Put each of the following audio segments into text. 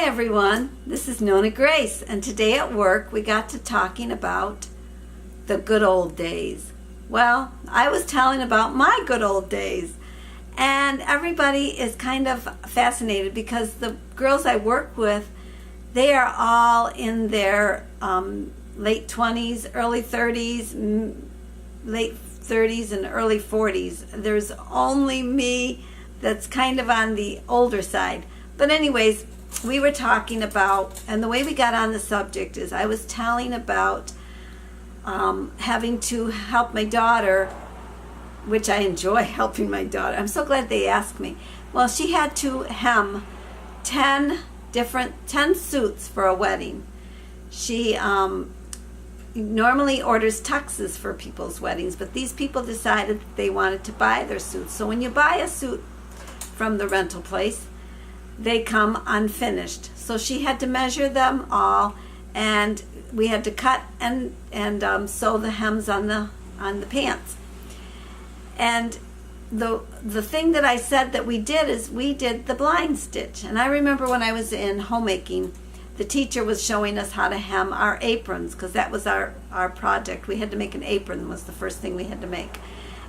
everyone, this is NonnaGrace, and today at work we got to talking about the good old days. Well, I was telling about my good old days, and everybody is kind of fascinated because the girls I work with, they are all in their late 20s, early 30s, late 30s and early 40s. There's only me that's kind of on the older side. But anyways, we were talking about, and the way we got on the subject is I was telling about having to help my daughter, which I enjoy helping my daughter. I'm so glad they asked me. Well, she had to hem 10 suits for a wedding. She normally orders tuxes for people's weddings, but these people decided that they wanted to buy their suits. So when you buy a suit from the rental place, they come unfinished. So she had to measure them all, and we had to cut and sew the hems on the pants. And the thing that I said that we did is we did the blind stitch. And I remember when I was in homemaking, the teacher was showing us how to hem our aprons, because that was our project. We had to make an apron, was the first thing we had to make.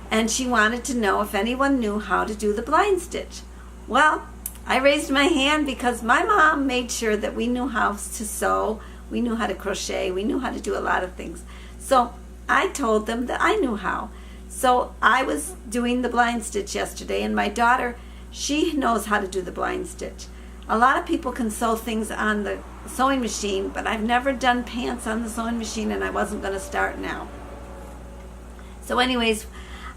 And she wanted to know if anyone knew how to do the blind stitch. Well, I raised my hand because my mom made sure that we knew how to sew, we knew how to crochet, we knew how to do a lot of things. So I told them that I knew how. So I was doing the blind stitch yesterday, and my daughter, she knows how to do the blind stitch. A lot of people can sew things on the sewing machine, but I've never done pants on the sewing machine, and I wasn't going to start now. So anyways,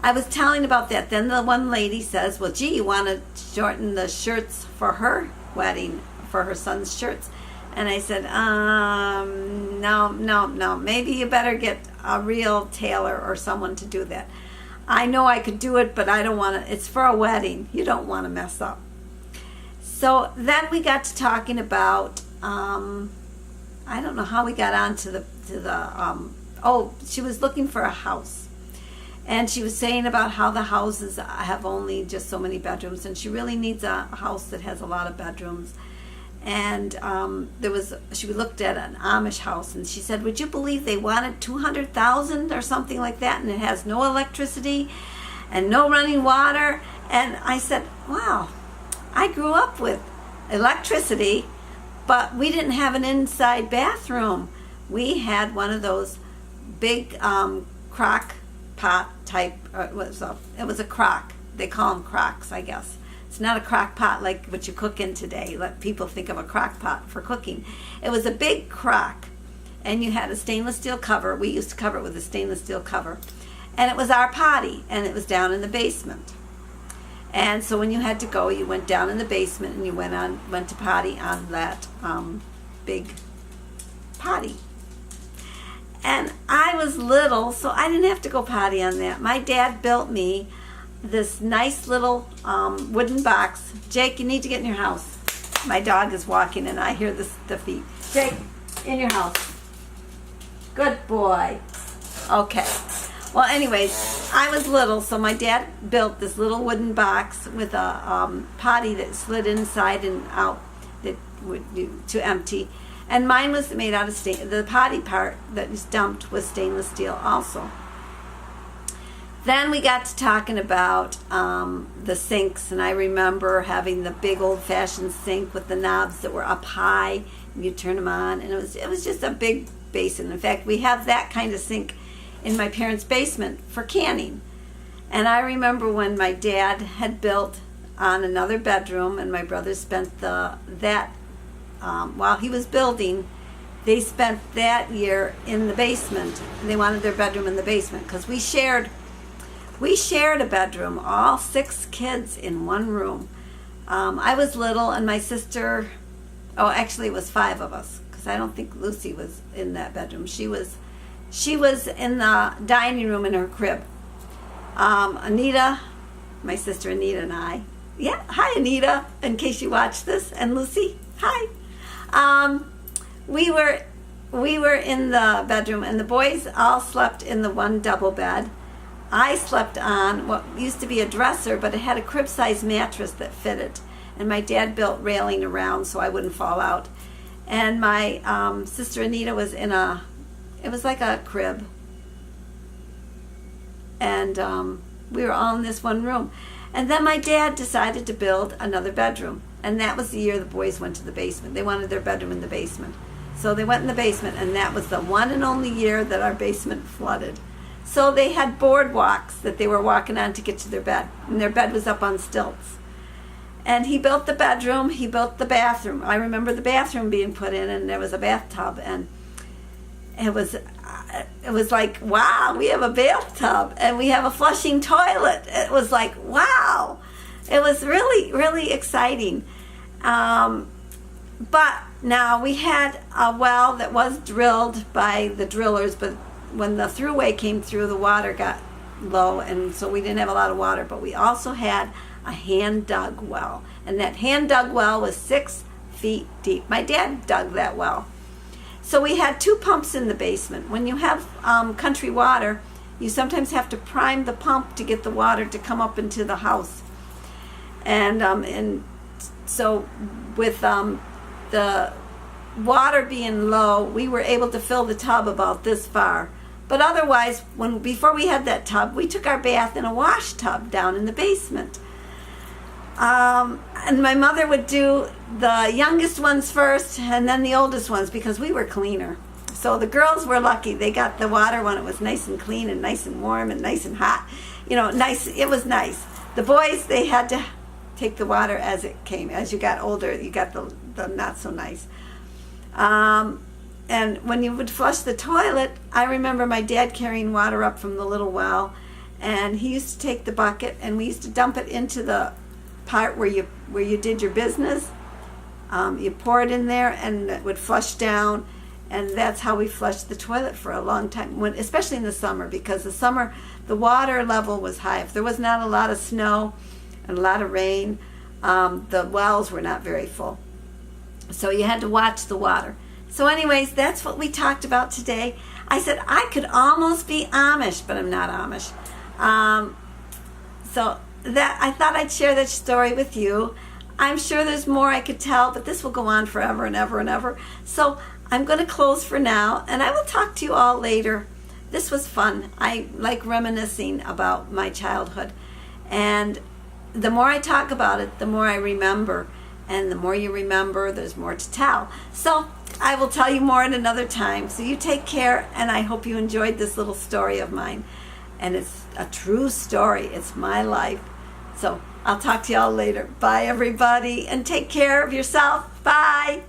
I was telling about that. Then the one lady says, well, gee, you want to shorten the shirts for her wedding, for her son's shirts? And I said, no. Maybe you better get a real tailor or someone to do that. I know I could do it, but I don't want to. It's for a wedding. You don't want to mess up. So then we got to talking about, I don't know how we got on to she was looking for a house. And she was saying about how the houses have only just so many bedrooms, and she really needs a house that has a lot of bedrooms. And she looked at an Amish house, and she said, would you believe they wanted $200,000 or something like that, and it has no electricity and no running water? And I said, wow, I grew up with electricity, but we didn't have an inside bathroom. We had one of those big crock pot type. It was a crock. They call them crocks, I guess. It's not a crock pot like what you cook in today. Let people think of a crock pot for cooking. It was a big crock, and you had a stainless steel cover. We used to cover it with a stainless steel cover. And it was our potty, and it was down in the basement. And so when you had to go, you went down in the basement and you went to potty on that big potty. And I was little, so I didn't have to go potty on that. My dad built me this nice little wooden box. Jake, you need to get in your house. My dog is walking and I hear the feet. Jake, in your house. Good boy. Okay. Well, anyways, I was little, so my dad built this little wooden box with a potty that slid inside and out to empty. And mine was made out of the potty part that was dumped was stainless steel also. Then we got to talking about the sinks, and I remember having the big old-fashioned sink with the knobs that were up high, and you turn them on, and it was just a big basin. In fact, we have that kind of sink in my parents' basement for canning. And I remember when my dad had built on another bedroom, and my brothers spent while he was building, they spent that year in the basement. They wanted their bedroom in the basement because we shared a bedroom, all 6 kids in one room. I was little, and my sister, actually it was 5 of us, because I don't think Lucy was in that bedroom. She was in the dining room in her crib. Anita, my sister Anita, and I. Yeah, hi Anita, in case you watch this, and Lucy, hi. We were in the bedroom, and the boys all slept in the one double bed. I slept on what used to be a dresser, but it had a crib-size mattress that fitted. and my dad built railing around so I wouldn't fall out. And my sister Anita was in it was like a crib, and we were all in this one room. And then my dad decided to build another bedroom, and that was the year the boys went to the basement. They wanted their bedroom in the basement. So they went in the basement, and that was the one and only year that our basement flooded. So they had boardwalks that they were walking on to get to their bed, and their bed was up on stilts. And he built the bedroom, he built the bathroom. I remember the bathroom being put in, and there was a bathtub, and it was like, wow, we have a bathtub and we have a flushing toilet. It was like, wow. It was really, really exciting. But now we had a well that was drilled by the drillers, but when the throughway came through, the water got low, and so we didn't have a lot of water. But we also had a hand-dug well, and that hand-dug well was 6 feet deep. My dad dug that well. So we had 2 pumps in the basement. When you have country water, you sometimes have to prime the pump to get the water to come up into the house. And so with the water being low, we were able to fill the tub about this far. But otherwise, before we had that tub, we took our bath in a wash tub down in the basement. And my mother would do the youngest ones first and then the oldest ones because we were cleaner. So the girls were lucky. They got the water when it was nice and clean and nice and warm and nice and hot. You know, nice. It was nice. The boys, they had to take the water as it came. As you got older, you got the not so nice. And when you would flush the toilet, I remember my dad carrying water up from the little well, and he used to take the bucket and we used to dump it into the part where you did your business. You pour it in there and it would flush down, and that's how we flushed the toilet for a long time, especially in the summer, because the summer the water level was high. If there was not a lot of snow and a lot of rain, the wells were not very full. So you had to watch the water. So anyways, that's what we talked about today. I said I could almost be Amish, but I'm not Amish. So that I thought I'd share that story with you. I'm sure there's more I could tell, but this will go on forever and ever and ever. So I'm going to close for now, and I will talk to you all later. This was fun. I like reminiscing about my childhood. And the more I talk about it, the more I remember. And the more you remember, there's more to tell. So I will tell you more at another time. So you take care, and I hope you enjoyed this little story of mine. And it's a true story. It's my life. So I'll talk to y'all later. Bye, everybody, and take care of yourself. Bye.